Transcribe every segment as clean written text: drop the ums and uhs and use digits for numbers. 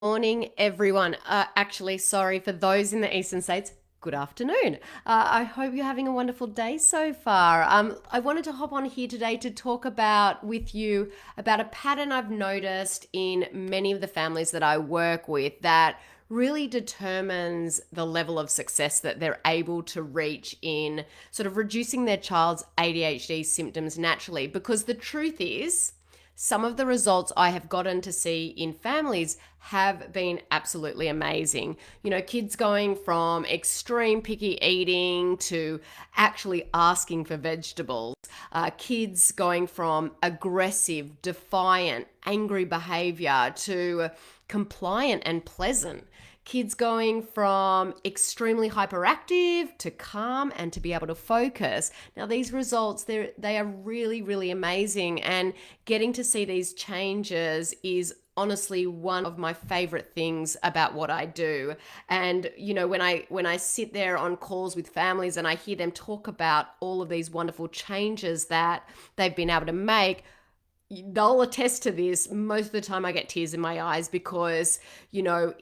Morning, everyone. Actually, sorry for those in the eastern states. Good afternoon. I hope you're having a wonderful day so far. I wanted to hop on here today to talk with you about a pattern I've noticed in many of the families that I work with that really determines the level of success that they're able to reach in sort of reducing their child's ADHD symptoms naturally. Because the truth is, some of the results I have gotten to see in families have been absolutely amazing. You know, kids going from extreme picky eating to actually asking for vegetables, kids going from aggressive, defiant, angry behavior to compliant and pleasant. Kids going from extremely hyperactive to calm and to be able to focus. Now, these results, they are really, really amazing. And getting to see these changes is honestly one of my favorite things about what I do. And you know, when I sit there on calls with families and I hear them talk about all of these wonderful changes that they've been able to make, they'll attest to this. Most of the time I get tears in my eyes because, you know,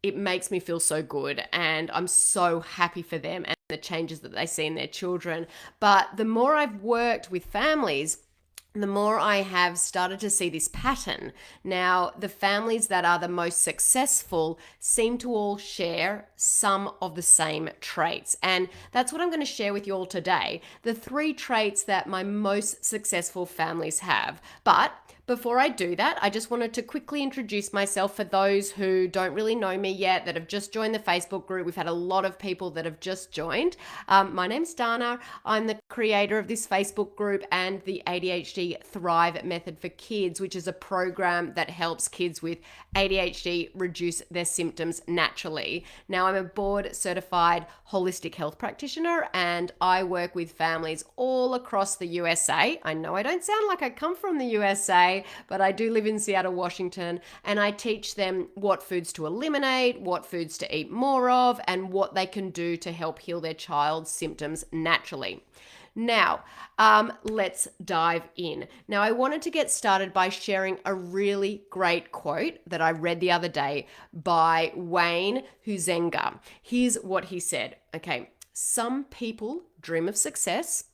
it makes me feel so good, and I'm so happy for them and the changes that they see in their children. But the more I've worked with families, the more I have started to see this pattern. Now, the families that are the most successful seem to all share some of the same traits. And that's what I'm going to share with you all today. The 3 traits that my most successful families have. But before I do that, I just wanted to quickly introduce myself for those who don't really know me yet, that have just joined the Facebook group. We've had a lot of people that have just joined. My name's Dana. I'm the creator of this Facebook group and the ADHD Thrive Method for Kids, which is a program that helps kids with ADHD reduce their symptoms naturally. Now, I'm a board certified holistic health practitioner and I work with families all across the USA. I know I don't sound like I come from the USA, but I do live in Seattle, Washington, and I teach them what foods to eliminate, what foods to eat more of, and what they can do to help heal their child's symptoms naturally. Now, let's dive in. Now, I wanted to get started by sharing a really great quote that I read the other day by Wayne Huizenga. Here's what he said. Okay, some people dream of success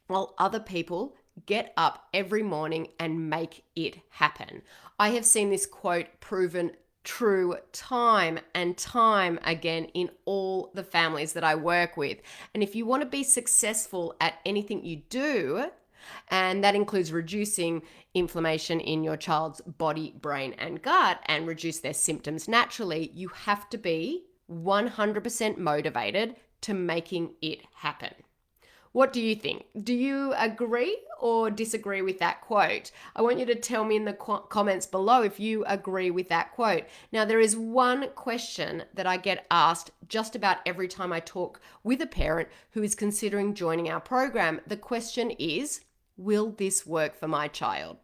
while other people get up every morning and make it happen. I have seen this quote proven true time and time again in all the families that I work with. And if you want to be successful at anything you do, and that includes reducing inflammation in your child's body, brain, and gut, and reduce their symptoms naturally, you have to be 100% motivated to making it happen. What do you think? Do you agree or disagree with that quote? I want you to tell me in the comments below if you agree with that quote. Now, there is one question that I get asked just about every time I talk with a parent who is considering joining our program. The question is, will this work for my child?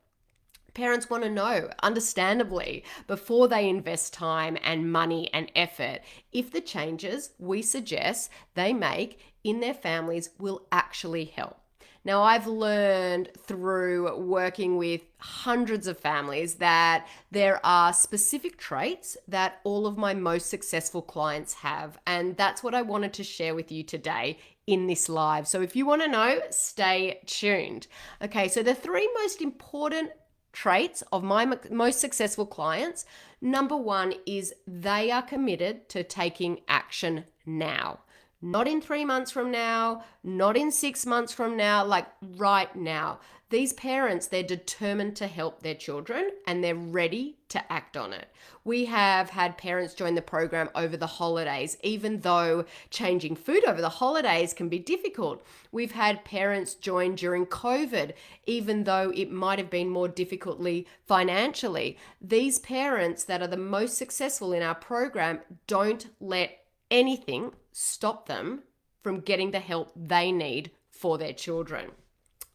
Parents want to know, understandably, before they invest time and money and effort, if the changes we suggest they make in their families will actually help. Now, I've learned through working with hundreds of families that there are specific traits that all of my most successful clients have. And that's what I wanted to share with you today in this live. So if you want to know, stay tuned. Okay, so the 3 most important traits of my most successful clients. Number 1 is they are committed to taking action now. Not in 3 months from now, not in 6 months from now, like right now. These parents, they're determined to help their children and they're ready to act on it. We have had parents join the program over the holidays, even though changing food over the holidays can be difficult. We've had parents join during COVID, even though it might have been more difficultly financially. These parents that are the most successful in our program don't let anything stop them from getting the help they need for their children.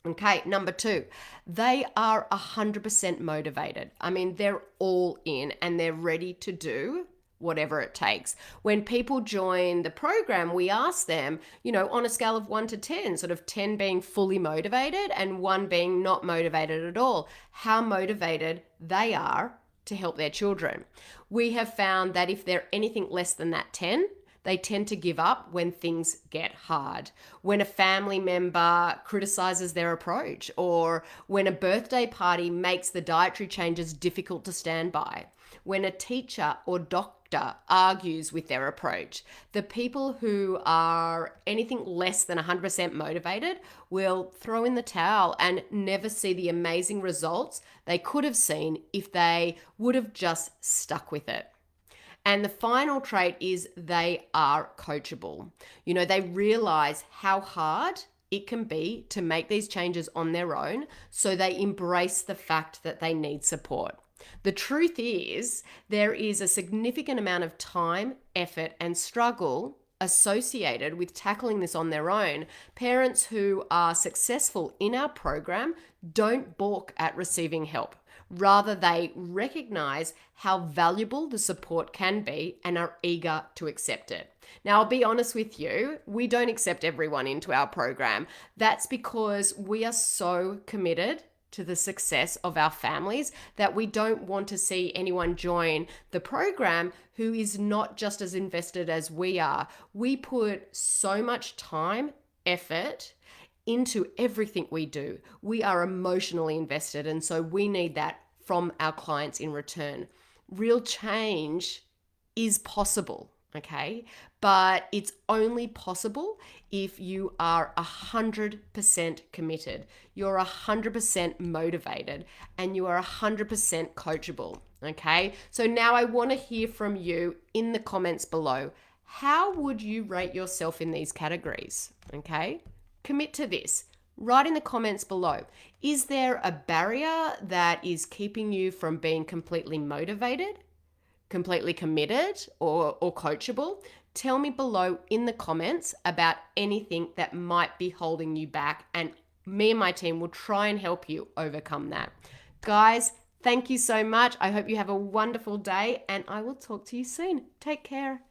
Okay, number 2, they are 100% motivated. I mean, they're all in and they're ready to do whatever it takes. When people join the program, we ask them, you know, on a scale of 1 to 10, sort of 10 being fully motivated and 1 being not motivated at all, how motivated they are to help their children. We have found that if they're anything less than that 10, they tend to give up when things get hard. When a family member criticizes their approach, or when a birthday party makes the dietary changes difficult to stand by, when a teacher or doctor argues with their approach, the people who are anything less than 100% motivated will throw in the towel and never see the amazing results they could have seen if they would have just stuck with it. And the final trait is they are coachable. They realize how hard it can be to make these changes on their own, so they embrace the fact that they need support. The truth is, there is a significant amount of time, effort, and struggle associated with tackling this on their own. Parents who are successful in our program don't balk at receiving help. Rather, they recognize how valuable the support can be and are eager to accept it. Now, I'll be honest with you, we don't accept everyone into our program. That's because we are so committed to the success of our families that we don't want to see anyone join the program who is not just as invested as we are. We put so much time, effort into everything we do. We are emotionally invested, and so we need that from our clients in return. Real change is possible, okay? But it's only possible if you are 100% committed, you're 100% motivated, and you are 100% coachable, okay? So now I want to hear from you in the comments below. How would you rate yourself in these categories, okay? Commit to this. Write in the comments below. Is there a barrier that is keeping you from being completely motivated, completely committed, or coachable? Tell me below in the comments about anything that might be holding you back, and me and my team will try and help you overcome that. Guys, thank you so much. I hope you have a wonderful day, and I will talk to you soon. Take care.